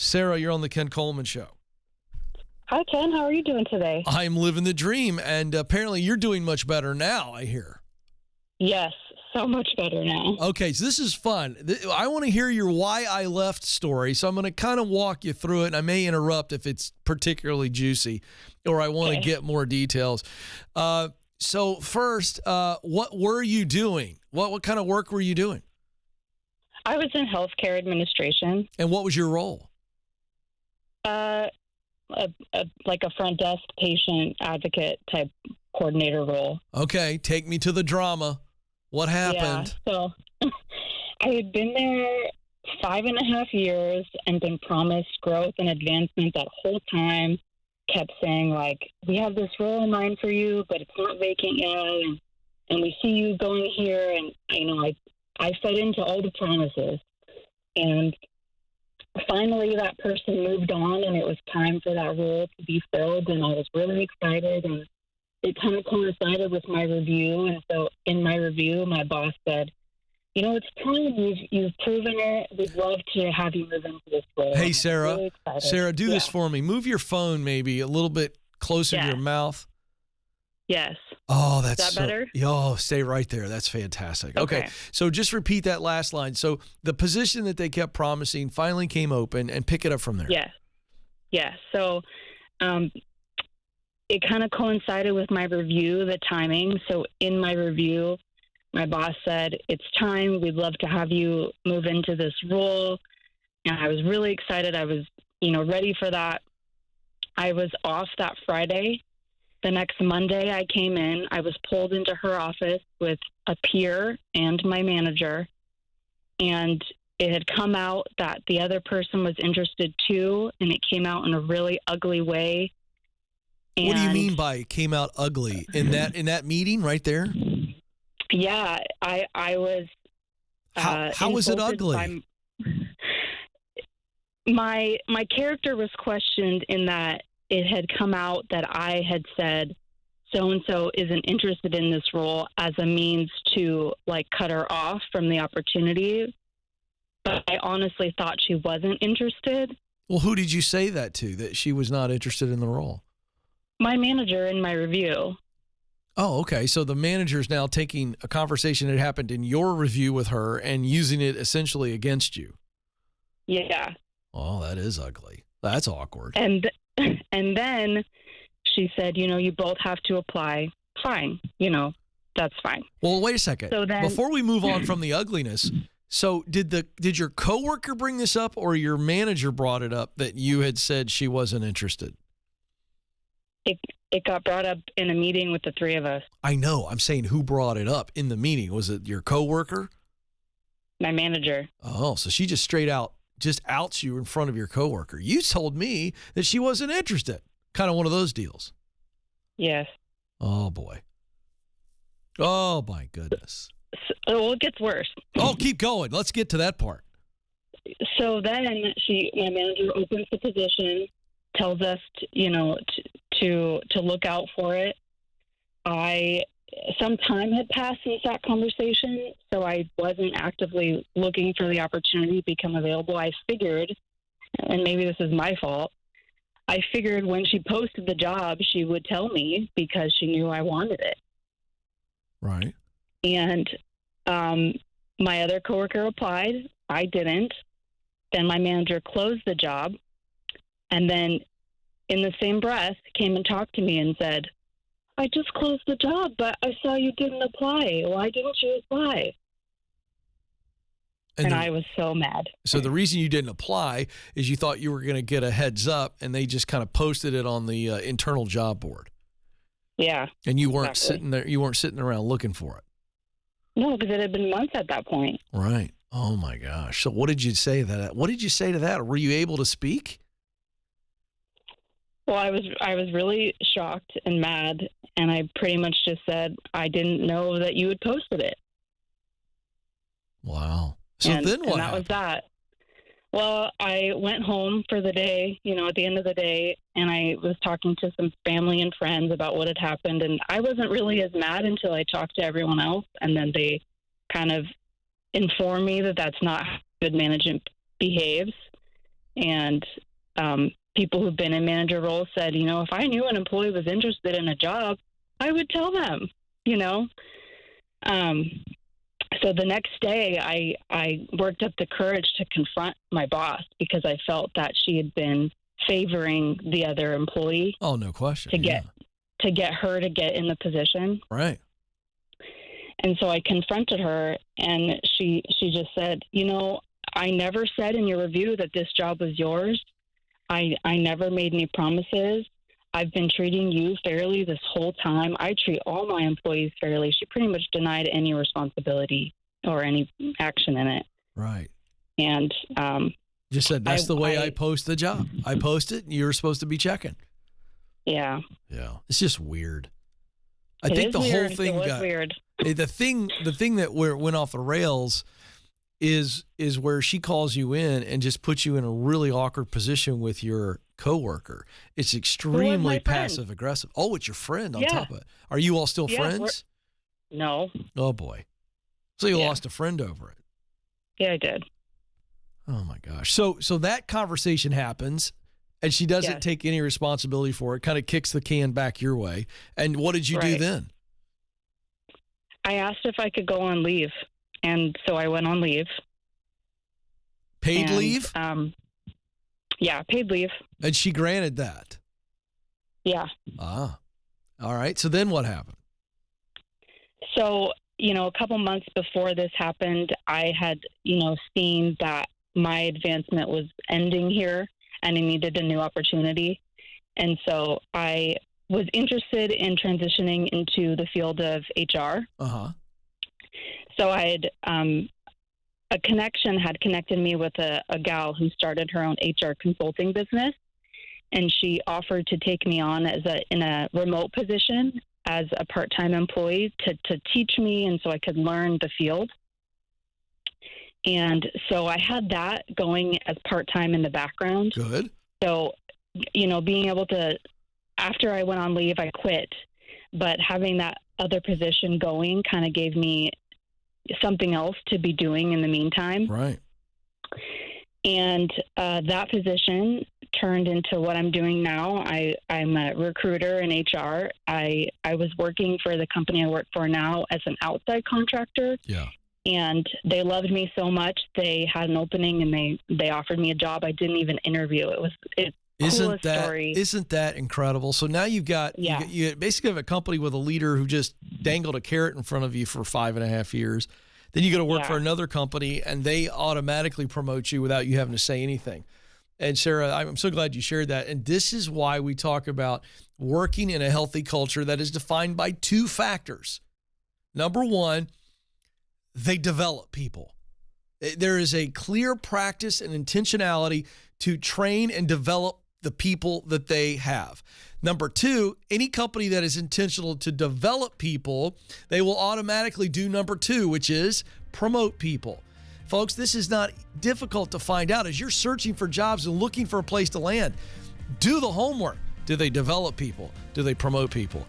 Sarah, you're on the Ken Coleman Show. Hi, Ken. How are you doing today? I'm living the dream, and apparently you're doing much better now, I hear. Yes, so much better now. Okay, so this is fun. I want to hear your why I left story, so I'm going to kind of walk you through it, and I may interrupt if it's particularly juicy or I want to get more details. So first, what were you doing? What kind of work were you doing? I was in healthcare administration. And what was your role? Like a front desk patient advocate type coordinator role. Okay, take me to the drama. What happened? Yeah, so I had been there 5.5 years and been promised growth and advancement that whole time. Kept saying, like, we have this role in mind for you, but it's not vacant yet, and we see you going here. And, I fed into all the promises. And finally, that person moved on, and it was time for that role to be filled, and I was really excited, and it kind of coincided with my review. And so in my review, my boss said, it's time. You've proven it. We'd love to have you move into this role. Hey, Sarah. Really Sarah, do this for me. Move your phone maybe a little bit closer to your mouth. Yes. Oh, that's Is that better? Oh, stay right there. That's fantastic. Okay. So just repeat that last line. So the position that they kept promising finally came open, and pick it up from there. Yes. Yeah. So it kind of coincided with my review, the timing. So in my review, my boss said, it's time. We'd love to have you move into this role. And I was really excited. I was, ready for that. I was off that Friday. The next Monday I came in. I was pulled into her office with a peer and my manager. And it had come out that the other person was interested too. And it came out in a really ugly way. What do you mean by it came out ugly? In that meeting right there? Yeah, I was. How was it ugly? My character was questioned in that it had come out that I had said so-and-so isn't interested in this role as a means to cut her off from the opportunity. But I honestly thought she wasn't interested. Well, who did you say that to, that she was not interested in the role? My manager in my review. Oh, okay. So the manager's now taking a conversation that happened in your review with her and using it essentially against you. Yeah. Oh, that is ugly. That's awkward. And then she said, you both have to apply. Fine. That's fine. Well, wait a second. So then, before we move on from the ugliness, so did your coworker bring this up, or your manager brought it up that you had said she wasn't interested? It got brought up in a meeting with the three of us. I know. I'm saying, who brought it up in the meeting? Was it your coworker? My manager. Oh, so she just straight out outs you in front of your coworker. You told me that she wasn't interested. Kind of one of those deals. Yes. Oh, boy. Oh, my goodness. Well, it gets worse. Oh, keep going. Let's get to that part. So then my manager opens the position, tells us, to look out for it. Some time had passed since that conversation, so I wasn't actively looking for the opportunity to become available. I figured, and maybe this is my fault, I figured when she posted the job, she would tell me because she knew I wanted it. Right. And my other coworker applied. I didn't. Then my manager closed the job, and then in the same breath came and talked to me and said, I just closed the job, but I saw you didn't apply. Why didn't you apply? And I was so mad. So the reason you didn't apply is you thought you were going to get a heads up, and they just kind of posted it on the internal job board. Yeah. And you weren't sitting there. You weren't sitting around looking for it. No, because it had been months at that point. Right. Oh my gosh. So what did you say to that? What did you say to that? Were you able to speak? Well, I was really shocked and mad, and I pretty much just said, I didn't know that you had posted it. Wow. So then what? And that was that. Well, I went home for the day, at the end of the day, and I was talking to some family and friends about what had happened, and I wasn't really as mad until I talked to everyone else, and then they kind of informed me that that's not how good management behaves. And people who've been in manager roles said, if I knew an employee was interested in a job, I would tell them, So the next day, I worked up the courage to confront my boss because I felt that she had been favoring the other employee. Oh, no question. To get her to get in the position. Right. And so I confronted her, and she just said, I never said in your review that this job was yours. I never made any promises. I've been treating you fairly this whole time. I treat all my employees fairly. She pretty much denied any responsibility or any action in it. Right. And just said, that's the way I post the job. I post it, and you're supposed to be checking. Yeah. Yeah. It's just weird. I think the whole thing got weird. The thing that went off the rails is where she calls you in and just puts you in a really awkward position with your coworker. It's extremely passive aggressive. Oh, it's your friend on top of it. Are you all still friends? No. Oh boy. So you lost a friend over it. Yeah, I did. Oh my gosh. So that conversation happens, and she doesn't take any responsibility for it, kind of kicks the can back your way. And what did you do then? I asked if I could go on leave. And so I went on leave. Paid leave? Yeah, paid leave. And she granted that? Yeah. Ah. All right. So then what happened? So, a couple months before this happened, I had, seen that my advancement was ending here and I needed a new opportunity. And so I was interested in transitioning into the field of HR. Uh-huh. So I had a connection had connected me with a gal who started her own HR consulting business, and she offered to take me on in a remote position as a part-time employee to teach me, and so I could learn the field. And so I had that going as part-time in the background. Good. So, being able to, after I went on leave, I quit, but having that other position going kind of gave me something else to be doing in the meantime. Right. And that position turned into what I'm doing now. I'm a recruiter in HR. I was working for the company I work for now as an outside contractor. Yeah. And they loved me so much. They had an opening and they offered me a job. I didn't even interview. Isn't that incredible? So now you've got, you basically have a company with a leader who just dangled a carrot in front of you for 5.5 years. Then you go to work for another company and they automatically promote you without you having to say anything. And Sarah, I'm so glad you shared that. And this is why we talk about working in a healthy culture that is defined by 2 factors. Number one, they develop people. There is a clear practice and intentionality to train and develop the people that they have. Number 2, any company that is intentional to develop people, they will automatically do number 2, which is promote people. Folks, this is not difficult to find out. As you're searching for jobs and looking for a place to land, do the homework. Do they develop people? Do they promote people?